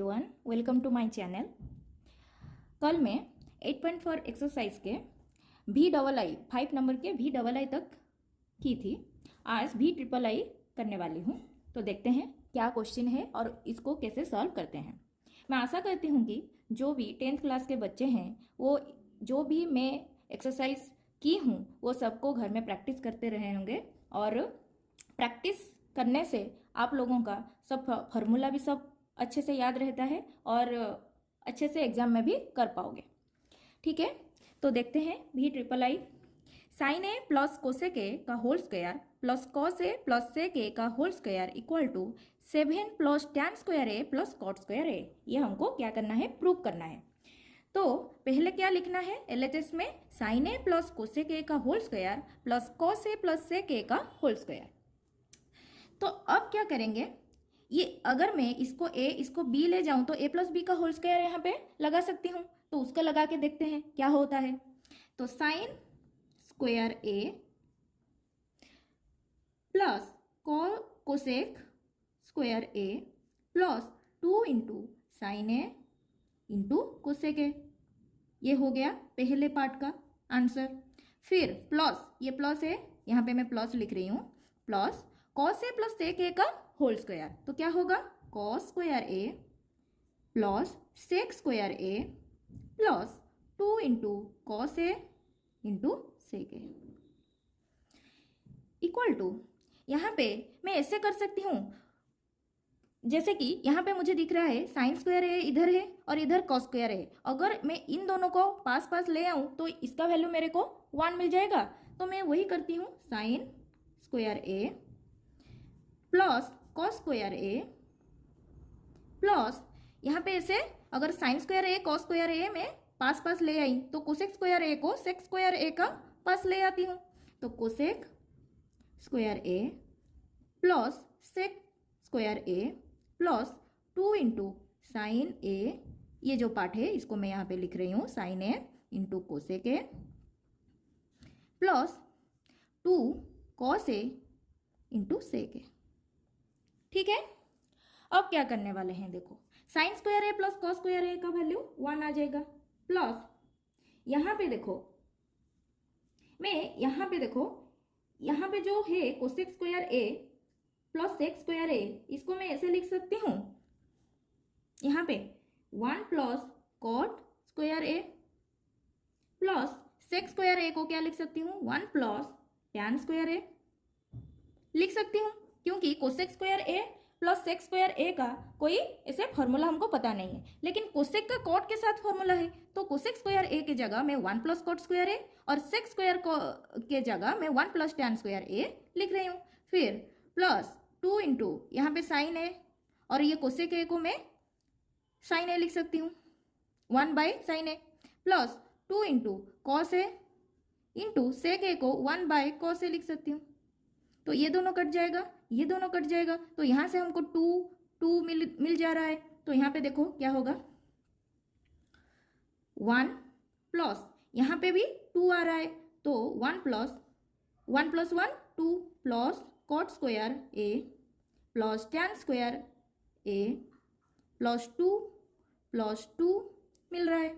Everyone, welcome to my channel. कल मैं 8.4 exercise के VII 5 नंबर के VII तक की थी। आज VIII करने वाली हूँ। तो देखते हैं क्या क्वेश्चन है और इसको कैसे सॉल्व करते हैं। मैं आशा करती हूँ कि जो भी 10th क्लास के बच्चे हैं वो जो भी मैं एक्सरसाइज की हूँ वो सबको घर में प्रैक्टिस करते रहे होंगे और प्रैक्टिस करने से आप लोगों का सब फार्मूला भी सब अच्छे से याद रहता है और अच्छे से एग्जाम में भी कर पाओगे। ठीक है, तो देखते हैं VIII। Sine A plus cosec A का whole square plus cos A plus sec A का whole square equal to 7 plus tan square A plus cot square A. ये हमको क्या करना है, प्रूव करना है। तो पहले क्या लिखना है, LHS में sine A plus cosec A का whole square plus cos A plus sec A का होल स्क्वायर। तो अब क्या करेंगे, ये अगर मैं इसको A इसको B ले जाऊं तो A प्लस बी का होल स्क्वायर यहाँ पे लगा सकती हूँ। तो उसका लगा के देखते हैं क्या होता है। तो sine square A plus cosec square A plus 2 into sine A into cosec A, ये हो गया पहले पार्ट का आंसर। फिर प्लस, ये प्लस है, यहाँ पे मैं प्लस लिख रही हूँ, plus cos A plus sec A का होल स्क्वायर। तो क्या होगा, cos square A plus sec square A plus 2 into cos A into sec A equal to, यहाँ पे मैं ऐसे कर सकती हूँ जैसे कि यहाँ पे मुझे दिख रहा है साइन स्क्वायर ए इधर है और इधर कॉस स्क्वायर है। अगर मैं इन दोनों को पास पास ले आऊँ तो इसका वैल्यू मेरे को 1 मिल जाएगा। तो मैं वही करती हूँ, sine square A plus cos square A plus, यहाँ पे ऐसे अगर साइन स्क्वायर ए कॉस स्क्वायर ए में पास पास ले आई तो कोसेक स्क्वायर ए को सेक स्क्वायर ए का पास ले आती हूँ। तो cosec square A plus sec square A plus 2 into sine ए, ये जो पार्ट है इसको मैं यहाँ पे लिख रही हूँ sine A into cosec A plus 2 cos A into sec A. ठीक है, अब क्या करने वाले हैं, देखो sine square A plus cos square A का वैल्यू 1 आ जाएगा प्लस यहाँ पे देखो, मैं यहाँ पे देखो, यहाँ पे जो है cosec square A plus sec square A, इसको मैं ऐसे लिख सकती हूँ, यहाँ पे 1 plus cot square A plus sec square A को क्या लिख सकती हूँ, 1 प्लस टैन स्क्वायर ए लिख सकती हूँ, क्योंकि cosec square A plus sec square A का कोई ऐसे फॉर्मूला हमको पता नहीं है, लेकिन कोसेक का कॉट के साथ फॉर्मूला है। तो कोसेक स्क्वायर ए की जगह मैं 1 प्लस कॉट स्क्वायर ए और सेक स्क्वायर के जगह मैं 1 प्लस टैन स्क्वायर ए लिख रही हूँ। फिर प्लस 2 इंटू यहाँ पे साइन ए और ये कोसेक ए को मैं साइन ए लिख सकती हूँ, 1 by sine A plus 2 into cos A into sec A को 1 बाई कॉस ए लिख सकती हूँ। तो ये दोनों कट जाएगा, ये दोनों कट जाएगा, तो यहाँ से हमको 2 मिल जा रहा है। तो यहाँ पे देखो क्या होगा, 1 प्लस यहाँ पे भी 2 आ रहा है, तो 1 plus 1 2 plus cot square A plus tan square A plus 2 मिल रहा है।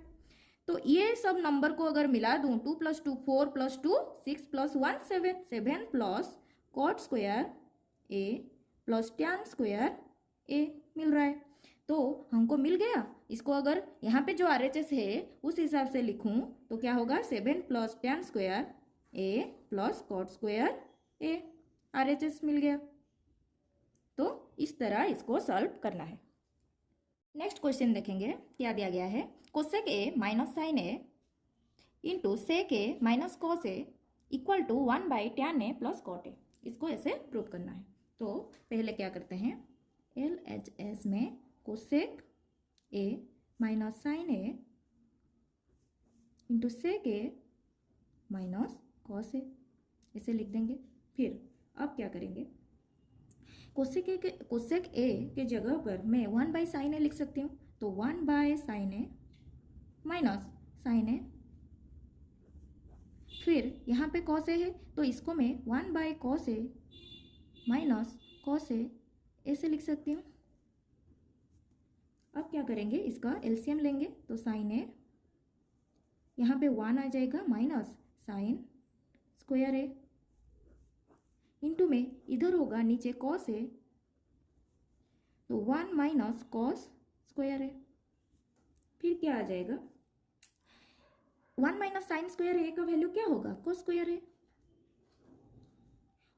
तो ये सब नंबर को अगर मिला दूँ, 2 plus 2 4 plus 2 6 plus 1 7 plus cot square A plus tan square A मिल रहा है। तो हमको मिल गया। इसको अगर यहाँ पे जो RHS है उस हिसाब से लिखूँ तो क्या होगा, 7 plus tan square A plus cot square A, RHS मिल गया। तो इस तरह इसको सॉल्व करना है। नेक्स्ट क्वेश्चन देखेंगे क्या दिया गया है, cosec A minus sine A into sec A minus cos A equal to 1 by tan A plus cot A. इसको ऐसे प्रूव करना है। तो पहले क्या करते हैं, LHS में cosec A minus sine A into sec A minus cos A ऐसे लिख देंगे। फिर अब क्या करेंगे, कोसेक ए के जगह पर मैं 1 बाई साइन ए लिख सकती हूँ। तो 1 by sine A minus sine A, फिर यहाँ पे कॉस ए है तो इसको मैं 1 by cos A minus cos A ऐसे लिख सकती हूँ। अब क्या करेंगे, इसका एलसीएम लेंगे तो साइन ए, यहाँ पे 1 आ जाएगा माइनस साइन स्क्वायर ए, इंटू में इधर होगा नीचे कॉस ए, तो 1 माइनस कॉस स्क्वायर ए। फिर क्या आ जाएगा, 1 माइनस साइन स्क्वायर ए का वैल्यू क्या होगा, कॉस स्क्वायर ए,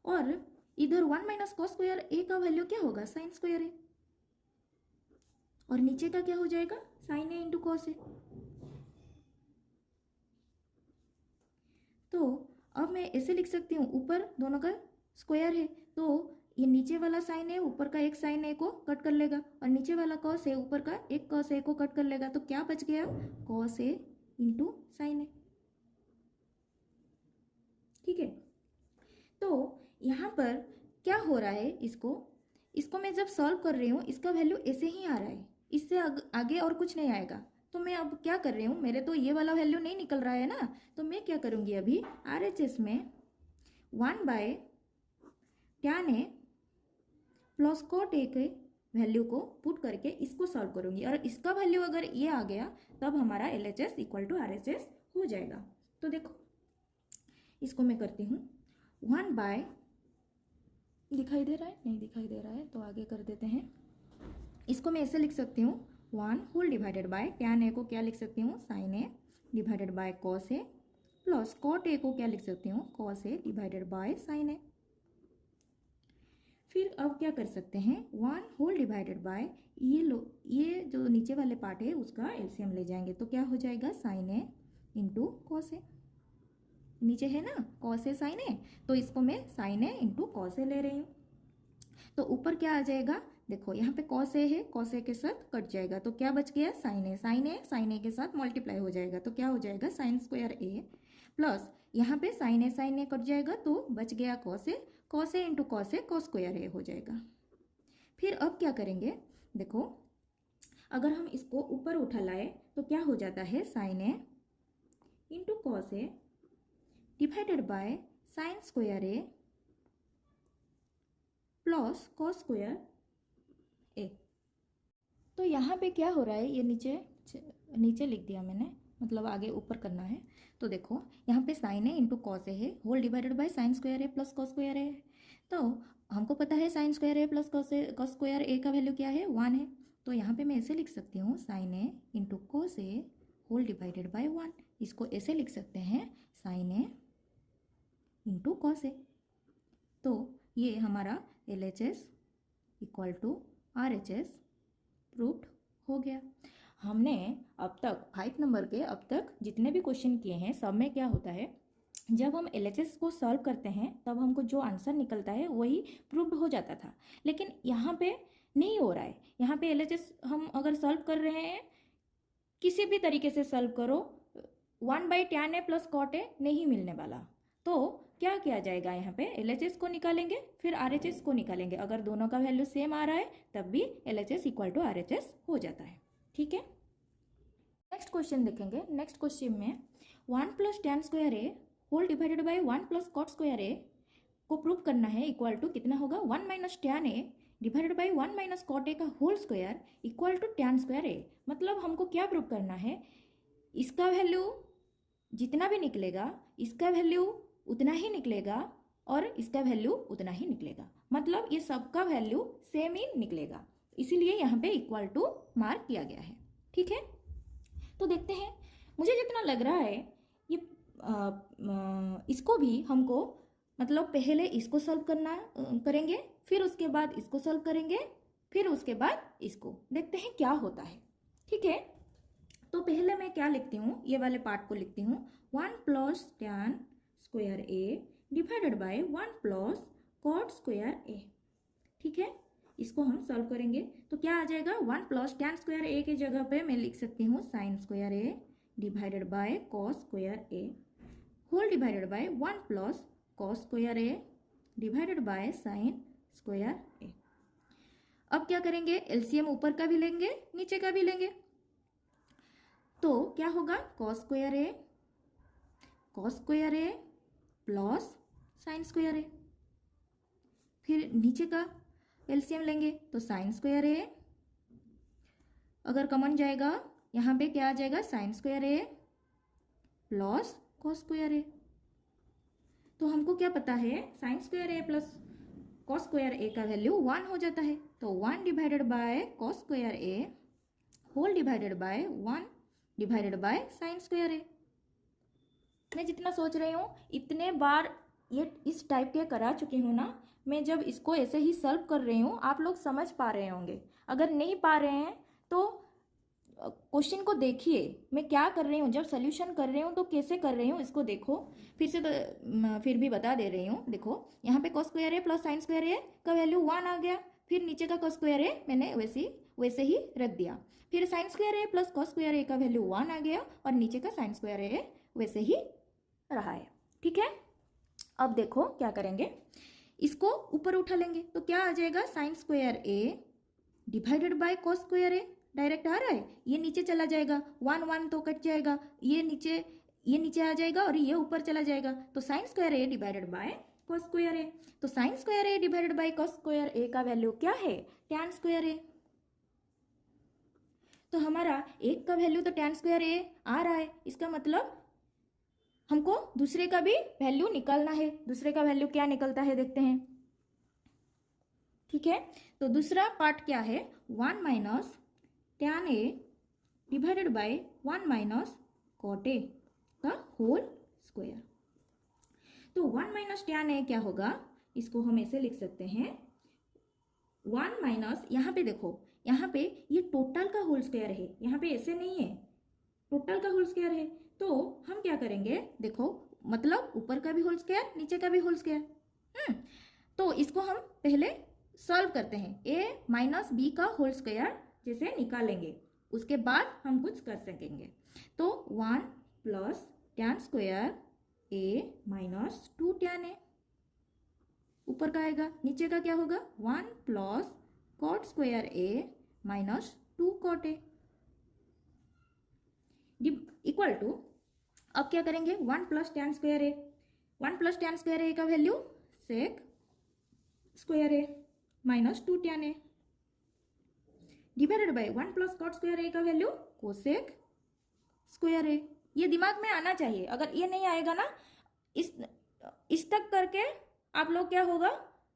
और इधर 1 माइनस कॉस स्क्वायर ए का वैल्यू क्या होगा, साइन स्क्वायर ए, और नीचे का क्या हो जाएगा, sign A into cos A. तो अब मैं ऐसे लिख सकती हूँ, ऊपर दोनों का स्क्वायर है तो ये नीचे वाला साइन ए ऊपर का एक साइन ए को कट कर लेगा, और नीचे वाला कॉस ए ऊपर का एक कॉस ए को कट कर लेगा, तो क्या बच गया, cos A into sine A. ठीक है, तो यहाँ पर क्या हो रहा है, इसको मैं जब सॉल्व कर रही हूँ इसका वैल्यू ऐसे ही आ रहा है, इससे आगे और कुछ नहीं आएगा। तो मैं अब क्या कर रही हूँ, मेरे तो ये वाला वैल्यू नहीं निकल रहा है ना, तो मैं क्या करूँगी, अभी RHS में 1/tan ए प्लस कॉट ए के वैल्यू को पुट करके इसको सॉल्व करूँगी, और इसका वैल्यू अगर ये आ गया तब हमारा LHS इक्वल टू RHS हो जाएगा। तो देखो इसको मैं करती हूँ, 1/, दिखाई दे रहा है, नहीं दिखाई दे रहा है तो आगे कर देते हैं। इसको मैं ऐसे लिख सकती हूँ, 1 whole divided by tan A को क्या लिख सकती हूँ, sine A divided by cos A, plus cot A को क्या लिख सकती हूँ, cos A divided by sine A. फिर अब क्या कर सकते हैं, 1 होल डिवाइडेड बाय ये जो नीचे वाले पार्ट है उसका एलसीएम ले जाएंगे, तो क्या हो जाएगा, साइन ए इंटू कॉस ए, नीचे है ना कॉस ए साइन ए, तो इसको मैं साइन ए इंटू कॉस ए ले रही हूँ। तो ऊपर क्या आ जाएगा, देखो यहाँ पे कॉस ए है, कॉस ए के साथ कट जाएगा, तो क्या बच गया, साइन ए, साइन ए के साथ मल्टीप्लाई हो जाएगा, तो क्या हो जाएगा, साइन स्क्वायर ए, प्लस यहाँ पे साइन ए कट जाएगा तो बच गया cos A into cos A, cos square ए हो जाएगा। फिर अब क्या करेंगे, देखो अगर हम इसको ऊपर उठा लाए तो क्या हो जाता है, sine A into cos A divided by sine square A plus cos square A. तो यहाँ पे क्या हो रहा है, ये नीचे लिख दिया मैंने, मतलब आगे ऊपर करना है। तो देखो यहाँ पे sine A into cos A है, whole divided by sine square A plus cos square A. तो हमको पता है sine square A plus cos square A का वैल्यू क्या है, 1 है। तो यहाँ पे मैं ऐसे लिख सकती हूँ, sine A into cos A whole divided by 1। इसको ऐसे लिख सकते हैं, sine A into cos A. तो ये हमारा LHS equal to RHS proved हो गया। हमने अब तक 5 नंबर के अब तक जितने भी क्वेश्चन किए हैं सब में क्या होता है, जब हम LHS को सॉल्व करते हैं तब हमको जो आंसर निकलता है वही प्रूव्ड हो जाता था, लेकिन यहाँ पे नहीं हो रहा है। यहाँ पे LHS हम अगर सॉल्व कर रहे हैं, किसी भी तरीके से सॉल्व करो, 1/tan ए प्लस कॉट ए नहीं मिलने वाला। तो क्या किया जाएगा, यहाँ पे LHS को निकालेंगे फिर RHS को निकालेंगे, अगर दोनों का वैल्यू सेम आ रहा है तब भी LHS इक्वल टू RHS हो जाता है। ठीक है, नेक्स्ट क्वेश्चन देखेंगे। नेक्स्ट क्वेश्चन में 1 plus tan square A whole divided by 1 plus cot square A को प्रूव करना है, इक्वल टू कितना होगा, 1 minus tan A divided by 1 minus cot A का whole square equal to tan square A. मतलब हमको क्या प्रूव करना है, इसका वैल्यू जितना भी निकलेगा इसका वैल्यू उतना ही निकलेगा और इसका वैल्यू उतना ही निकलेगा, मतलब ये सबका वैल्यू सेम ही निकलेगा, इसीलिए यहाँ पे इक्वल टू मार्क किया गया है। ठीक है, तो देखते हैं, मुझे जितना लग रहा है ये इसको भी हमको मतलब पहले इसको सॉल्व करेंगे, फिर उसके बाद इसको सॉल्व करेंगे, फिर उसके बाद इसको, देखते हैं क्या होता है। ठीक है, तो पहले मैं क्या लिखती हूँ, ये वाले पार्ट को लिखती हूँ, 1 plus tan square A divided by 1 plus cot square A. ठीक है, इसको हम सॉल्व करेंगे तो क्या आ जाएगा, 1 प्लस tan स्क्वायर ए की जगह पे मैं लिख सकती हूँ sine square A divided by cos square A whole divided by 1 plus cos square A divided by sine square A. अब क्या करेंगे, एलसीएम ऊपर का भी लेंगे नीचे का भी लेंगे, तो क्या होगा, cos square A plus sign square ए। फिर नीचे का एलसीएम लेंगे तो साइन स्क्वायर ए अगर कॉमन जाएगा यहाँ पे क्या आ जाएगा, sine square A plus cos square A. तो हमको क्या पता है, sine square A plus cos square A का वैल्यू 1 हो जाता है। तो 1 divided by cos square A whole divided by 1 divided by sine square A. मैं जितना सोच रही हूँ इतने बार ये इस टाइप के करा चुकी हूँ ना, मैं जब इसको ऐसे ही सॉल्व कर रही हूँ आप लोग समझ पा रहे होंगे। अगर नहीं पा रहे हैं तो क्वेश्चन को देखिए मैं क्या कर रही हूँ, जब सोल्यूशन कर रही हूँ तो कैसे कर रही हूँ इसको देखो। फिर से तो फिर भी बता दे रही हूँ। देखो यहाँ पे cos square A plus sign square A का वैल्यू 1 आ गया, फिर नीचे का कॉस स्क्वायर ए मैंने वैसे ही रख दिया, फिर sign square A plus cos square A का वैल्यू 1 आ गया और नीचे का साइन स्क्वायर ए वैसे ही रहा है। ठीक है, अब देखो क्या करेंगे, इसको ऊपर उठा लेंगे तो क्या आ जाएगा, sine square A divided by cos square A. Direct आ रहा है, ये नीचे चला जाएगा, 1 1 तो कट जाएगा, ये नीचे आ जाएगा और ये ऊपर चला जाएगा। तो sine square A divided by cos square A. तो sine square A divided by cos square A का वैल्यू क्या है, टैन स्क्वायर ए। तो हमारा एक का वैल्यू तो टैन स्क्वायर ए आ रहा है, इसका मतलब हमको दूसरे का भी वैल्यू निकालना है। दूसरे का वैल्यू क्या निकलता है देखते हैं। ठीक है, तो दूसरा पार्ट क्या है, 1 minus tan A divided by 1 minus cot A का होल स्क्वायर। तो 1 माइनस टैन ए क्या होगा, इसको हम ऐसे लिख सकते हैं 1 माइनस, यहाँ पे देखो यहाँ पे ये टोटल का होल स्क्वायर है, यहाँ पे ऐसे नहीं है, टोटल का होल स्क्वायर है। तो हम क्या करेंगे, देखो मतलब ऊपर का भी होल स्क्वायर नीचे का भी होल स्क्वायर। तो इसको हम पहले सॉल्व करते हैं, ए माइनस बी का होल स्क्वायर जैसे निकालेंगे, उसके बाद हम कुछ कर सकेंगे। तो 1 plus tan square A minus 2 tan A ऊपर का आएगा, नीचे का क्या होगा 1 plus cot square A minus 2 cot A equal to, अब क्या करेंगे 1 plus tan square A, 1 plus tan square A का value sec square A minus 2 tan A divided by 1 plus cot square A का वैल्यू कोसेक स्क्वायर ए। ये दिमाग में आना चाहिए, अगर ये नहीं आएगा ना इस तक करके आप लोग क्या होगा,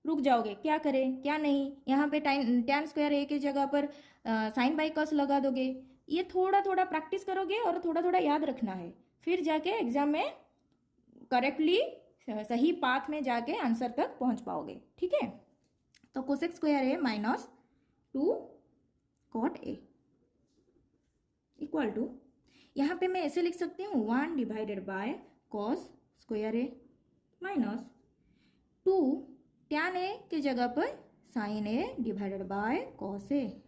रुक जाओगे, क्या करें क्या नहीं। यहाँ पे टैन स्क्वायर ए की जगह पर साइन बाई कॉस लगा दोगे। ये थोड़ा थोड़ा प्रैक्टिस करोगे और थोड़ा थोड़ा याद रखना है, फिर जाके एग्जाम में करेक्टली सही पाथ में जाके आंसर तक पहुंच पाओगे। ठीक है, तो cosec square A minus 2 cot A equal to, यहाँ पे मैं ऐसे लिख सकती हूँ 1 divided by cos square A minus 2 tan A के जगह पर sine A divided by cos A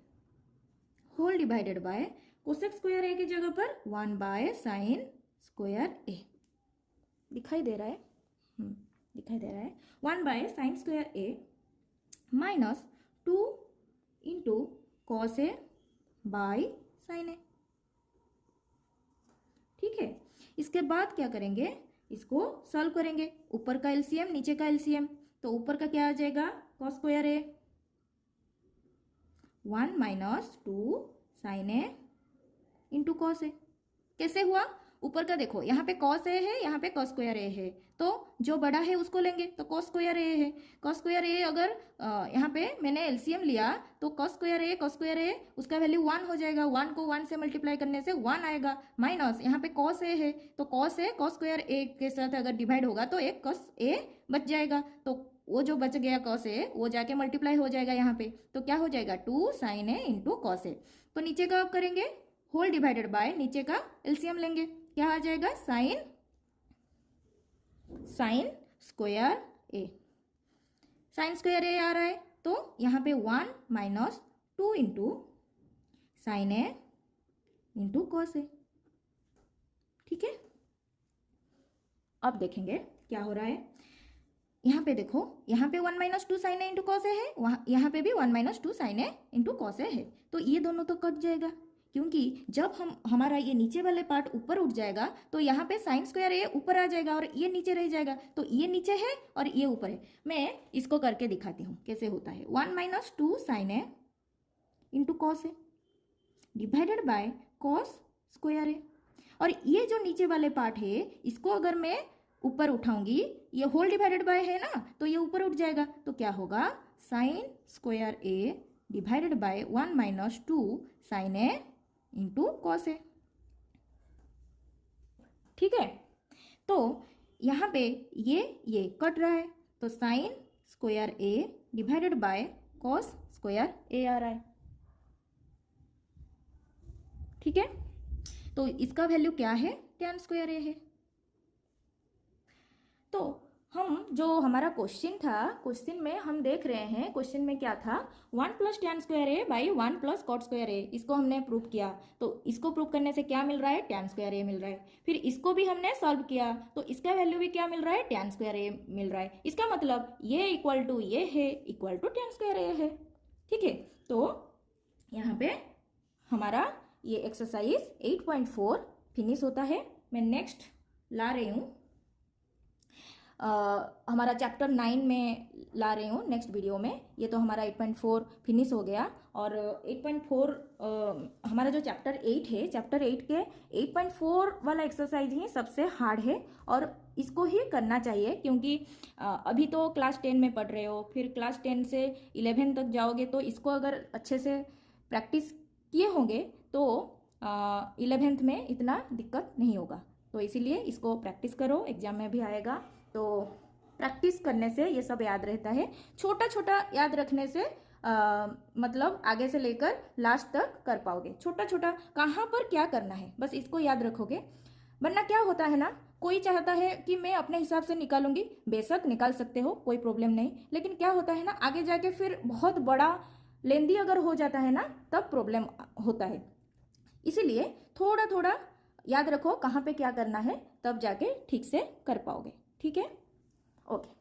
whole divided by cosec square A की जगह पर 1 बाय साइन स्क्वायर ए। दिखाई दे रहा है, दिखाई दे रहा है, 1 by sine square A minus 2 into cos A by sine A. ठीक है, इसके बाद क्या करेंगे, इसको सॉल्व करेंगे, ऊपर का एलसीएम नीचे का एलसीएम। तो ऊपर का क्या आ जाएगा, cos square A 1 minus 2 sine A into cos ए। कैसे हुआ, ऊपर का देखो यहाँ पे कॉस ए है, यहाँ पे कॉस स्क्वायर ए है, तो जो बड़ा है उसको लेंगे, तो कॉस स्क्वायर ए है। कॉस स्क्वायर ए अगर यहाँ पे मैंने एलसीएम लिया तो कॉस स्क्वायर ए उसका वैल्यू 1 हो जाएगा, 1 को 1 से मल्टीप्लाई करने से 1 आएगा, माइनस यहाँ पे कॉस ए है, तो कॉस ए कॉस स्क्वायर ए के साथ अगर डिवाइड होगा तो एक कॉस ए बच जाएगा, तो वो जो बच गया कॉस ए वो जाके मल्टीप्लाई हो जाएगा यहाँ पे, तो क्या हो जाएगा 2 sine A into cos A. तो नीचे का अब करेंगे होल डिवाइडेड बाय नीचे का एलसीएम लेंगे, क्या आ जाएगा sine square A, sign square A आ रहा है, तो यहाँ पे 1 minus 2 into sine A into cos A. ठीक है, अब देखेंगे क्या हो रहा है, यहाँ पे देखो, यहाँ पे 1 minus 2 sine A into cos A है, वहाँ यहाँ पे भी 1 minus 2 sine A into cos A है, तो ये दोनों तो कट जाएगा, क्योंकि जब हमारा ये नीचे वाले पार्ट ऊपर उठ जाएगा तो यहाँ पे साइन स्क्वायर ए ऊपर आ जाएगा और ये नीचे रह जाएगा, तो ये नीचे है और ये ऊपर है। मैं इसको करके दिखाती हूँ कैसे होता है, 1 minus 2 sine A into cos A, divided by cos square A. और ये जो नीचे वाले पार्ट है इसको अगर मैं ऊपर उठाऊंगी, ये होल डिवाइडेड बाय है ना, तो ये ऊपर उठ जाएगा, तो क्या होगा, sine square A divided by 1 minus 2 sine A into cos A. ठीक है, तो यहाँ पे ये कट रहा है, तो sine square A divided by cos square A आ रहा है। ठीक है, तो इसका वैल्यू क्या है, tan स्क्वायर ए है। तो हम जो हमारा क्वेश्चन था, क्वेश्चन में हम देख रहे हैं, क्वेश्चन में क्या था, 1 plus tan square A by 1 plus cot square A, इसको हमने प्रूव किया। तो इसको प्रूव करने से क्या मिल रहा है, tan स्क्वायर ए मिल रहा है। फिर इसको भी हमने सॉल्व किया, तो इसका वैल्यू भी क्या मिल रहा है, tan स्क्वायर ए मिल रहा है। इसका मतलब ये इक्वल टू ये है, इक्वल टू tan स्क्वायर ए है। ठीक है, तो यहाँ पे हमारा ये एक्सरसाइज 8.4 फिनिश होता है। मैं नेक्स्ट ला रही हूँ, हमारा चैप्टर 9 में ला रही हूँ नेक्स्ट वीडियो में। ये तो हमारा 8.4 फिनिश हो गया, और 8.4 हमारा जो चैप्टर 8 है, चैप्टर 8 के 8.4 वाला एक्सरसाइज ही सबसे हार्ड है, और इसको ही करना चाहिए, क्योंकि अभी तो क्लास 10 में पढ़ रहे हो, फिर क्लास 10 से 11 तक जाओगे, तो इसको अगर अच्छे से प्रैक्टिस किए होंगे तो 11th में इतना दिक्कत नहीं होगा। तो इसीलिए इसको प्रैक्टिस करो, एग्जाम में भी आएगा, तो प्रैक्टिस करने से ये सब याद रहता है। छोटा छोटा याद रखने से मतलब आगे से लेकर लास्ट तक कर पाओगे। छोटा छोटा कहाँ पर क्या करना है, बस इसको याद रखोगे। वरना क्या होता है ना, कोई चाहता है कि मैं अपने हिसाब से निकालूंगी, बेशक निकाल सकते हो, कोई प्रॉब्लम नहीं, लेकिन क्या होता है ना, आगे जाके फिर बहुत बड़ा लेंदी अगर हो जाता है ना, तब प्रॉब्लम होता है। इसीलिए थोड़ा थोड़ा याद रखो कहाँ पे क्या करना है, तब जाके ठीक से कर पाओगे। ठीक है, ओके।